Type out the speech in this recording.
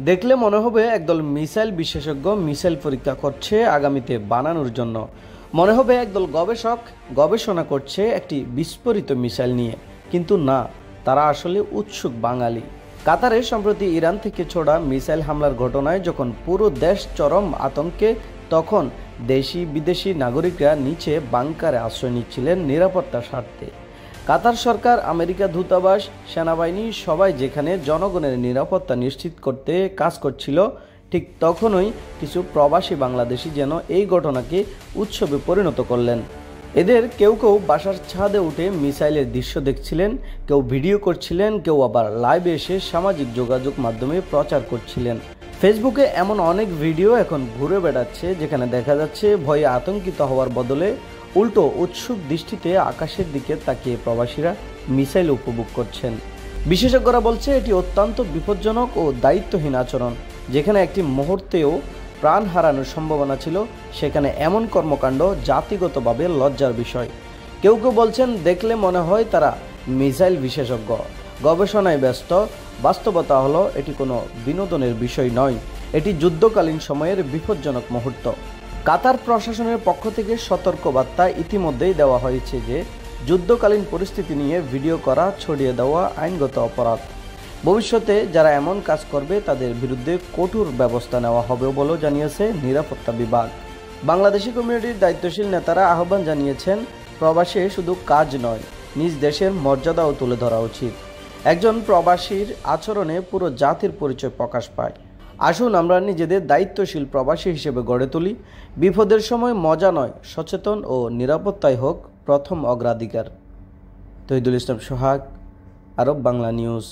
দেখলে মনে হবে একদল মিসাইল বিশেষজ্ঞ মিসাইল পরীক্ষা করছে আগামীতে বানানোর জন্য। মনে হবে একদল গবেষক গবেষণা করছে একটি বিস্ফোরিত মিসাইল নিয়ে, কিন্তু না, তারা আসলে উৎসুক বাঙালি। কাতারে সম্প্রতি ইরান থেকে ছোড়া মিসাইল হামলার ঘটনায় যখন পুরো দেশ চরম আতঙ্কে, তখন দেশি বিদেশি নাগরিকরা নিচে বাংকারে আশ্রয় নিচ্ছিলেন নিরাপত্তার স্বার্থে। কাতার সরকার, আমেরিকা দূতাবাস, সেনাবাহিনী সবাই যেখানে জনগণের নিরাপত্তা নিশ্চিত করতে কাজ করছিল, ঠিক তখনই কিছু প্রবাসী বাংলাদেশি যেন এই ঘটনাকে উৎসবে পরিণত করলেন। এদের কেউ কেউ বাসার ছাদে উঠে মিসাইলের দৃশ্য দেখছিলেন, কেউ ভিডিও করছিলেন, কেউ আবার লাইভে এসে সামাজিক যোগাযোগ মাধ্যমে প্রচার করছিলেন। ফেসবুকে এমন অনেক ভিডিও এখন ঘুরে বেড়াচ্ছে যেখানে দেখা যাচ্ছে ভয়ে আতঙ্কিত হওয়ার বদলে উল্টো উৎসুক দৃষ্টিতে আকাশের দিকে তাকিয়ে প্রবাসীরা মিসাইল উপভোগ করছেন। বিশেষজ্ঞরা বলছে এটি অত্যন্ত বিপজ্জনক ও দায়িত্বহীন আচরণ। যেখানে একটি মুহূর্তেও প্রাণ হারানোর সম্ভাবনা ছিল, সেখানে এমন কর্মকাণ্ড জাতিগতভাবে লজ্জার বিষয়। কেউ কেউ বলছেন দেখলে মনে হয় তারা মিসাইল বিশেষজ্ঞ, গবেষণায় ব্যস্ত। বাস্তবতা হলো এটি কোনো বিনোদনের বিষয় নয়, এটি যুদ্ধকালীন সময়ের বিপজ্জনক মুহূর্ত। কাতার প্রশাসনের পক্ষ থেকে সতর্কবার্তা ইতিমধ্যেই দেওয়া হয়েছে যে যুদ্ধকালীন পরিস্থিতি নিয়ে ভিডিও করা, ছড়িয়ে দেওয়া আইনগত অপরাধ। ভবিষ্যতে যারা এমন কাজ করবে তাদের বিরুদ্ধে কঠোর ব্যবস্থা নেওয়া হবে বলেও জানিয়েছে নিরাপত্তা বিভাগ। বাংলাদেশি কমিউনিটির দায়িত্বশীল নেতারা আহ্বান জানিয়েছেন, প্রবাসে শুধু কাজ নয়, নিজ দেশের মর্যাদাও তুলে ধরা উচিত। একজন প্রবাসীর আচরণে পুরো জাতির পরিচয় প্রকাশ পায়। আসুন আমরা নিজেদের দায়িত্বশীল প্রবাসী হিসেবে গড়ে তুলি। বিপদের সময় মজা নয়, সচেতন ও নিরাপত্তাই হোক প্রথম অগ্রাধিকার। তহিদুল ইসলাম সোহাগ, আরব বাংলা নিউজ।